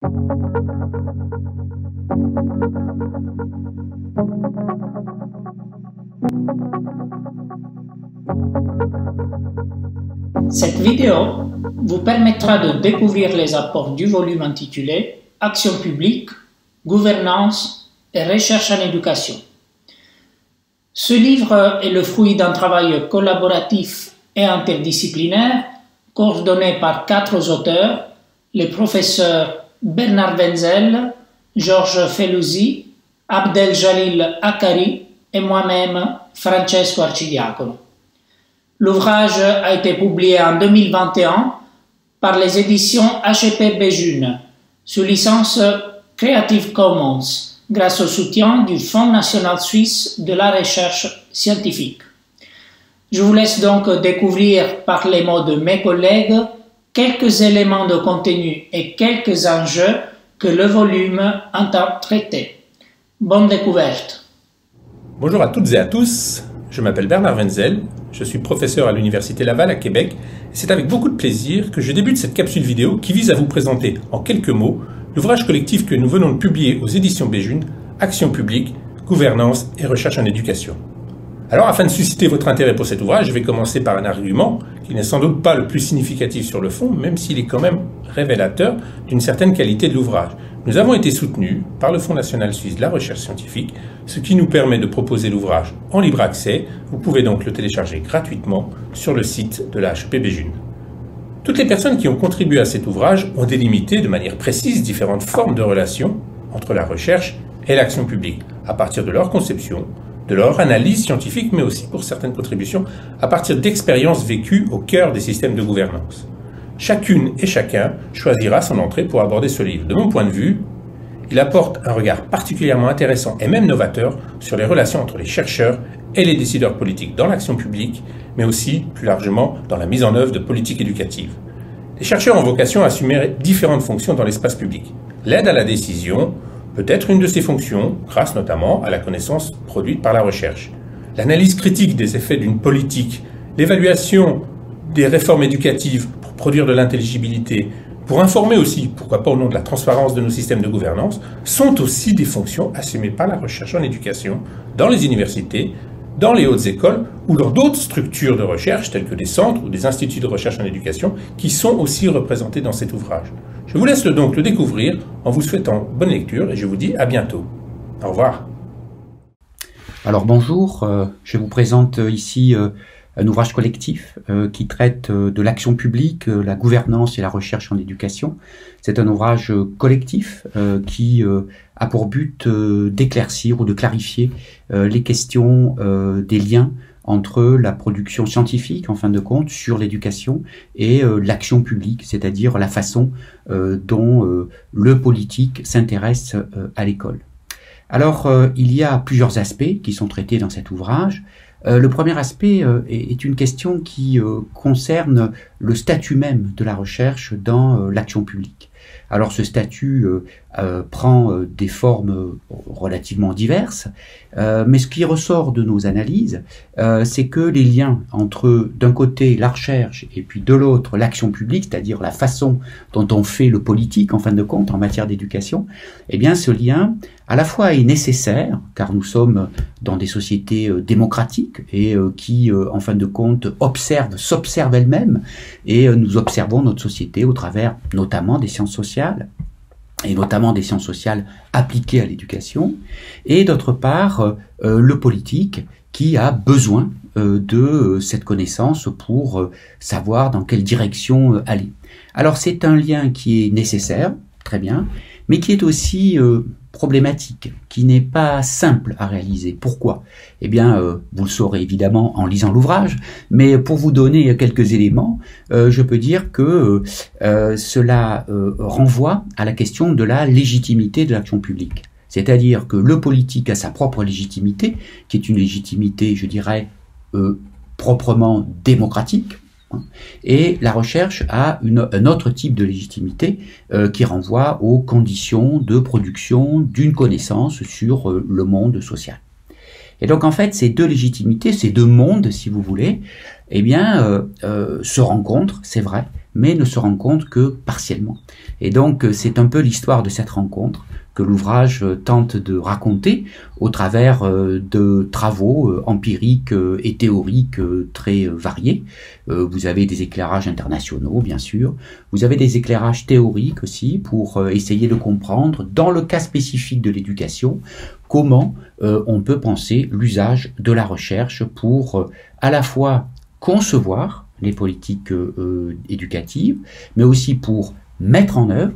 Cette vidéo vous permettra de découvrir les apports du volume intitulé « Action publique, gouvernance et recherche en éducation ». Ce livre est le fruit d'un travail collaboratif et interdisciplinaire coordonné par 4 auteurs, les professeurs Bernard Wenzel, Georges Felusi, Abdeljalil Akari et moi-même, Francesco Arcidiacono. L'ouvrage a été publié en 2021 par les éditions HEP Béjune, sous licence Creative Commons, grâce au soutien du Fonds national suisse de la recherche scientifique. Je vous laisse donc découvrir par les mots de mes collègues quelques éléments de contenu et quelques enjeux que le volume entend traiter. Bonne découverte. Bonjour à toutes et à tous, je m'appelle Bernard Wenzel, je suis professeur à l'Université Laval à Québec et c'est avec beaucoup de plaisir que je débute cette capsule vidéo qui vise à vous présenter en quelques mots l'ouvrage collectif que nous venons de publier aux éditions Béjune, Action publique, gouvernance et recherche en éducation. Alors afin de susciter votre intérêt pour cet ouvrage, je vais commencer par un argument qui n'est sans doute pas le plus significatif sur le fond, même s'il est quand même révélateur d'une certaine qualité de l'ouvrage. Nous avons été soutenus par le Fonds national suisse de la recherche scientifique, ce qui nous permet de proposer l'ouvrage en libre accès. Vous pouvez donc le télécharger gratuitement sur le site de la HEP Béjune. Toutes les personnes qui ont contribué à cet ouvrage ont délimité de manière précise différentes formes de relations entre la recherche et l'action publique, à partir de leur conception, de leur analyse scientifique, mais aussi pour certaines contributions, à partir d'expériences vécues au cœur des systèmes de gouvernance. Chacune et chacun choisira son entrée pour aborder ce livre. De mon point de vue, il apporte un regard particulièrement intéressant et même novateur sur les relations entre les chercheurs et les décideurs politiques dans l'action publique, mais aussi, plus largement, dans la mise en œuvre de politiques éducatives. Les chercheurs ont vocation à assumer différentes fonctions dans l'espace public. L'aide à la décision peut être une de ces fonctions, grâce notamment à la connaissance produite par la recherche. L'analyse critique des effets d'une politique, l'évaluation des réformes éducatives pour produire de l'intelligibilité, pour informer aussi, pourquoi pas au nom de la transparence de nos systèmes de gouvernance, sont aussi des fonctions assumées par la recherche en éducation dans les universités, dans les hautes écoles ou dans d'autres structures de recherche telles que des centres ou des instituts de recherche en éducation qui sont aussi représentés dans cet ouvrage. Je vous laisse donc le découvrir en vous souhaitant bonne lecture et je vous dis à bientôt. Au revoir. Alors bonjour, je vous présente ici un ouvrage collectif qui traite de l'action publique, la gouvernance et la recherche en éducation. C'est un ouvrage collectif qui a pour but d'éclaircir ou de clarifier les questions des liens entre la production scientifique, en fin de compte, sur l'éducation et l'action publique, c'est-à-dire la façon dont le politique s'intéresse à l'école. Alors, il y a plusieurs aspects qui sont traités dans cet ouvrage. Le premier aspect est une question qui concerne le statut même de la recherche dans l'action publique. Alors ce statut prend des formes relativement diverses, mais ce qui ressort de nos analyses, c'est que les liens entre d'un côté la recherche et puis de l'autre l'action publique, c'est-à-dire la façon dont on fait le politique en fin de compte en matière d'éducation, eh bien ce lien à la fois est nécessaire, car nous sommes dans des sociétés démocratiques et qui en fin de compte s'observent elles-mêmes, et nous observons notre société au travers notamment des sciences sociales, et notamment des sciences sociales appliquées à l'éducation, et d'autre part le politique qui a besoin de cette connaissance pour savoir dans quelle direction aller. Alors c'est un lien qui est nécessaire, très bien, mais qui est aussi problématique, qui n'est pas simple à réaliser. Pourquoi? Eh bien, vous le saurez évidemment en lisant l'ouvrage, mais pour vous donner quelques éléments, je peux dire que cela renvoie à la question de la légitimité de l'action publique. C'est-à-dire que le politique a sa propre légitimité, qui est une légitimité, je dirais, proprement démocratique, et la recherche a un autre type de légitimité qui renvoie aux conditions de production d'une connaissance sur le monde social. Et donc en fait, ces deux légitimités, ces deux mondes, si vous voulez, eh bien, se rencontrent, c'est vrai, mais ne se rend compte que partiellement. Et donc, c'est un peu l'histoire de cette rencontre que l'ouvrage tente de raconter au travers de travaux empiriques et théoriques très variés. Vous avez des éclairages internationaux, bien sûr. Vous avez des éclairages théoriques aussi pour essayer de comprendre, dans le cas spécifique de l'éducation, comment on peut penser l'usage de la recherche pour à la fois concevoir les politiques éducatives, mais aussi pour mettre en œuvre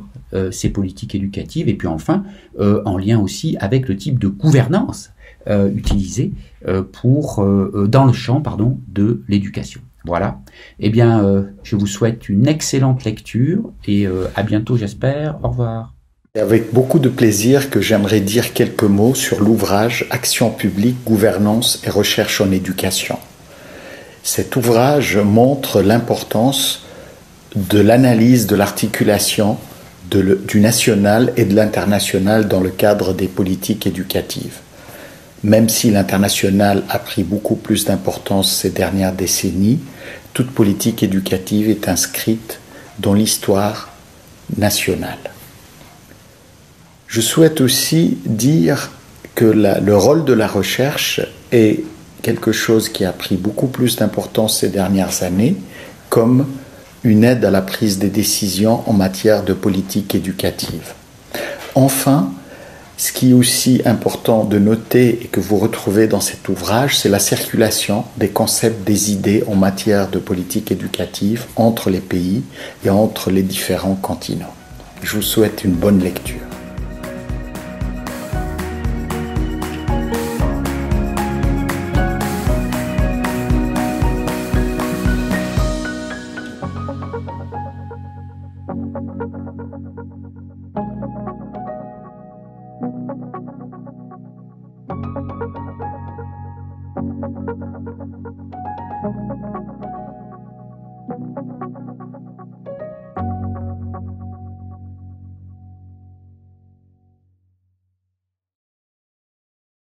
ces politiques éducatives, et puis enfin, en lien aussi avec le type de gouvernance utilisé dans le champ de l'éducation. Voilà. Eh bien, je vous souhaite une excellente lecture et à bientôt, j'espère. Au revoir. C'est avec beaucoup de plaisir que j'aimerais dire quelques mots sur l'ouvrage Action publique, gouvernance et recherche en éducation. Cet ouvrage montre l'importance de l'analyse de l'articulation du national et de l'international dans le cadre des politiques éducatives. Même si l'international a pris beaucoup plus d'importance ces dernières décennies, toute politique éducative est inscrite dans l'histoire nationale. Je souhaite aussi dire que le rôle de la recherche est quelque chose qui a pris beaucoup plus d'importance ces dernières années, comme une aide à la prise des décisions en matière de politique éducative. Enfin, ce qui est aussi important de noter et que vous retrouvez dans cet ouvrage, c'est la circulation des concepts, des idées en matière de politique éducative entre les pays et entre les différents continents. Je vous souhaite une bonne lecture. Thank you.